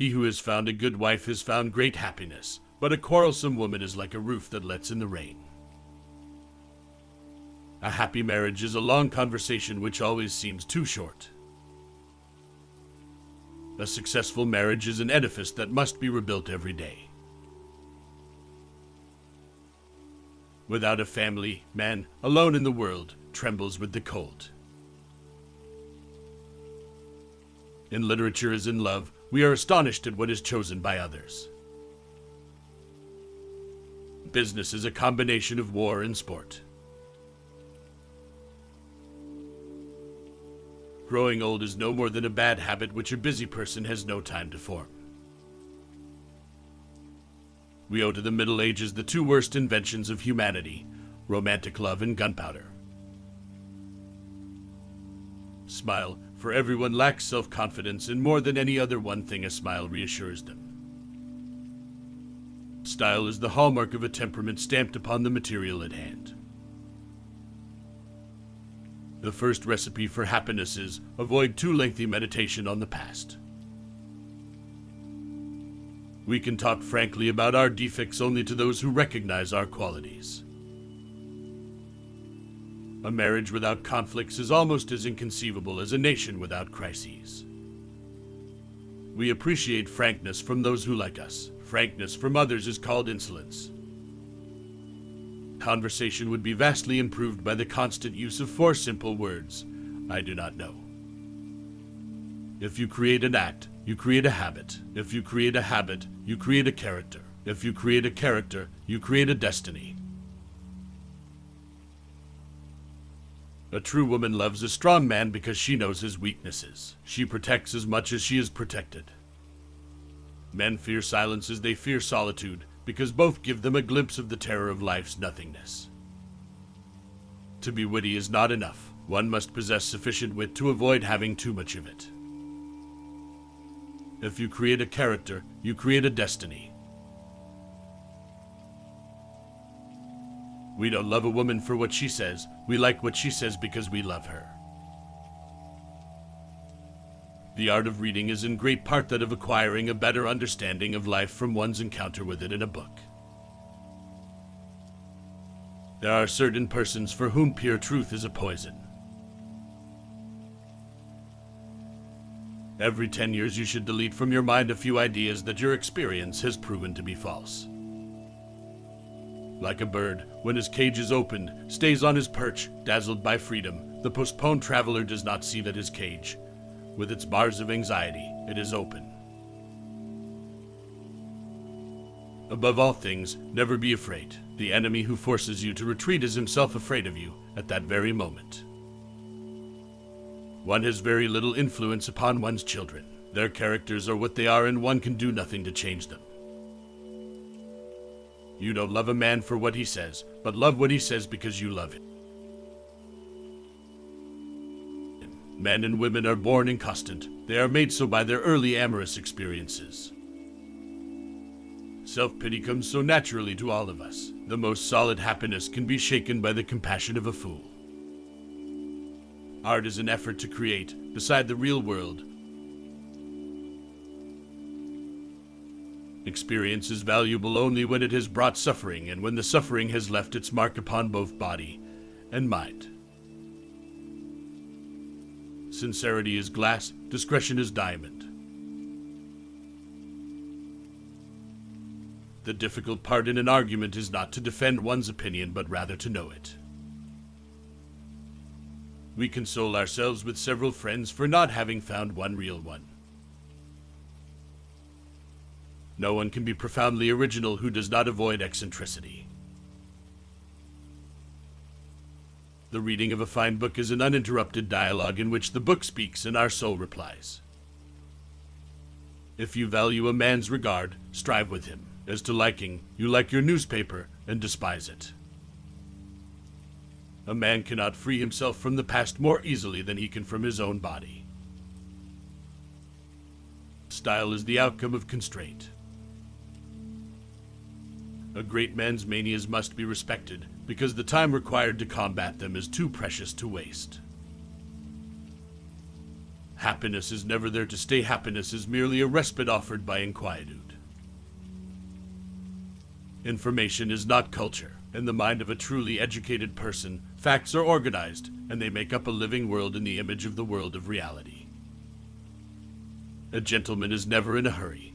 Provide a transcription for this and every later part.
He who has found a good wife has found great happiness, but a quarrelsome woman is like a roof that lets in the rain. A happy marriage is a long conversation which always seems too short. A successful marriage is an edifice that must be rebuilt every day. Without a family, man, alone in the world, trembles with the cold. In literature as in love, we are astonished at what is chosen by others. Business is a combination of war and sport. Growing old is no more than a bad habit which a busy person has no time to form. We owe to the Middle Ages the two worst inventions of humanity, romantic love and gunpowder. Smile, for everyone lacks self-confidence, and more than any other one thing a smile reassures them. Style is the hallmark of a temperament stamped upon the material at hand. The first recipe for happiness is avoid too lengthy meditation on the past. We can talk frankly about our defects only to those who recognize our qualities. A marriage without conflicts is almost as inconceivable as a nation without crises. We appreciate frankness from those who like us. Frankness from others is called insolence. Conversation would be vastly improved by the constant use of 4 simple words. I do not know. If you create an act, you create a habit. If you create a habit, you create a character. If you create a character, you create a destiny. A true woman loves a strong man because she knows his weaknesses. She protects as much as she is protected. Men fear silence as they fear solitude, because both give them a glimpse of the terror of life's nothingness. To be witty is not enough. One must possess sufficient wit to avoid having too much of it. If you create a character, you create a destiny. We don't love a woman for what she says. We like what she says because we love her. The art of reading is in great part that of acquiring a better understanding of life from one's encounter with it in a book. There are certain persons for whom pure truth is a poison. Every 10 years you should delete from your mind a few ideas that your experience has proven to be false. Like a bird, when his cage is opened, stays on his perch, dazzled by freedom, the postponed traveler does not see that his cage, with its bars of anxiety, it is open. Above all things, never be afraid. The enemy who forces you to retreat is himself afraid of you at that very moment. One has very little influence upon one's children. Their characters are what they are, and one can do nothing to change them. You don't love a man for what he says, but love what he says because you love him. Men and women are born inconstant. They are made so by their early amorous experiences. Self-pity comes so naturally to all of us. The most solid happiness can be shaken by the compassion of a fool. Art is an effort to create, beside the real world. Experience is valuable only when it has brought suffering, and when the suffering has left its mark upon both body and mind. Sincerity is glass, discretion is diamond. The difficult part in an argument is not to defend one's opinion, but rather to know it. We console ourselves with several friends for not having found one real one. No one can be profoundly original who does not avoid eccentricity. The reading of a fine book is an uninterrupted dialogue in which the book speaks and our soul replies. If you value a man's regard, strive with him. As to liking, you like your newspaper and despise it. A man cannot free himself from the past more easily than he can from his own body. Style is the outcome of constraint. A great man's manias must be respected, because the time required to combat them is too precious to waste. Happiness is never there to stay. Happiness is merely a respite offered by inquietude. Information is not culture. In the mind of a truly educated person, facts are organized, and they make up a living world in the image of the world of reality. A gentleman is never in a hurry.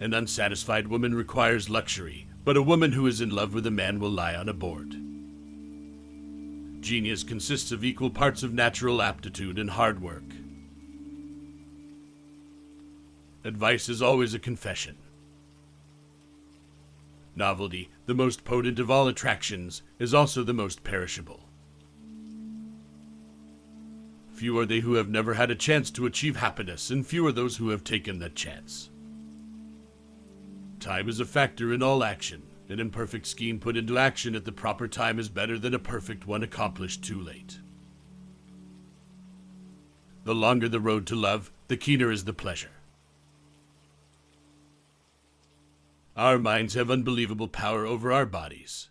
An unsatisfied woman requires luxury, but a woman who is in love with a man will lie on a board. Genius consists of equal parts of natural aptitude and hard work. Advice is always a confession. Novelty, the most potent of all attractions, is also the most perishable. Few are they who have never had a chance to achieve happiness, and few are those who have taken that chance. Time is a factor in all action. An imperfect scheme put into action at the proper time is better than a perfect one accomplished too late. The longer the road to love, the keener is the pleasure. Our minds have unbelievable power over our bodies.